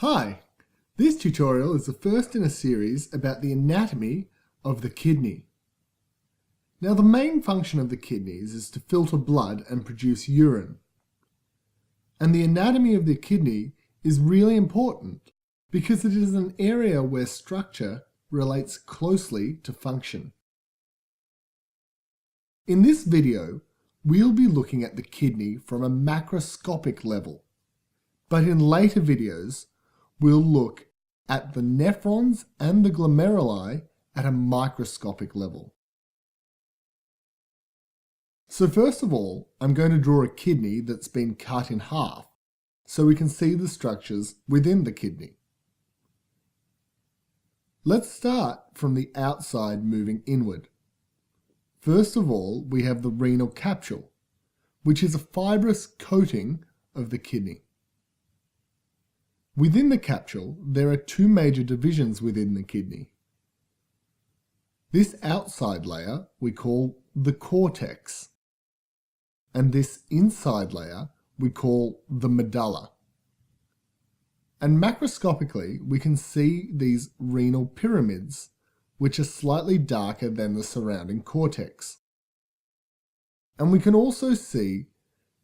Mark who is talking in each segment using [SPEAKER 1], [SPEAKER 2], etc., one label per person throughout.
[SPEAKER 1] Hi, this tutorial is the first in a series about the anatomy of the kidney. Now the main function of the kidneys is to filter blood and produce urine. And the anatomy of the kidney is really important because it is an area where structure relates closely to function. In this video, we'll be looking at the kidney from a macroscopic level, but in later videos, we'll look at the nephrons and the glomeruli at a microscopic level. So first of all, I'm going to draw a kidney that's been cut in half so we can see the structures within the kidney. Let's start from the outside moving inward. First of all, we have the renal capsule, which is a fibrous coating of the kidney. Within the capsule, there are two major divisions within the kidney. This outside layer we call the cortex, and this inside layer we call the medulla. And macroscopically, we can see these renal pyramids, which are slightly darker than the surrounding cortex. And we can also see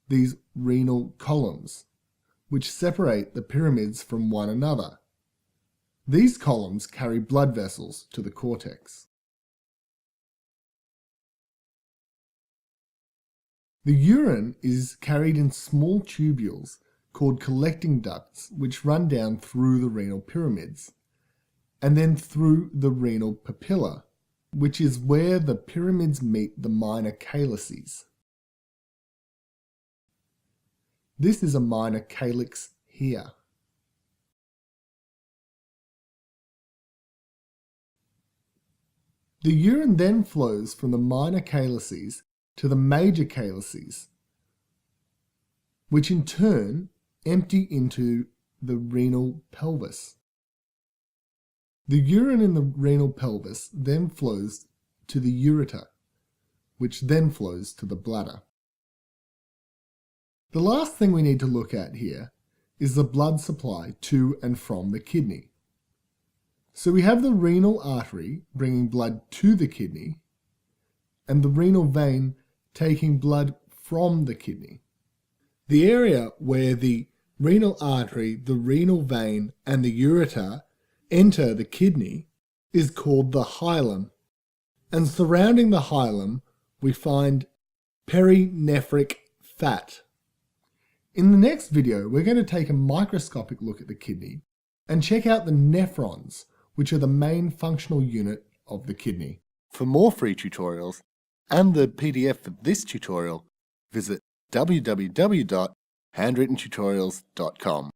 [SPEAKER 1] these renal columns, which separate the pyramids from one another. These columns carry blood vessels to the cortex. The urine is carried in small tubules called collecting ducts, which run down through the renal pyramids, and then through the renal papilla, which is where the pyramids meet the minor calyces. This is a minor calyx here. The urine then flows from the minor calyces to the major calyces, which in turn empty into the renal pelvis. The urine in the renal pelvis then flows to the ureter, which then flows to the bladder. The last thing we need to look at here is the blood supply to and from the kidney. So we have the renal artery bringing blood to the kidney and the renal vein taking blood from the kidney. The area where the renal artery, the renal vein and the ureter enter the kidney is called the hilum, and surrounding the hilum we find perinephric fat. In the next video, we're going to take a microscopic look at the kidney and check out the nephrons, which are the main functional unit of the kidney. For more free tutorials and the PDF for this tutorial, visit www.handwrittentutorials.com.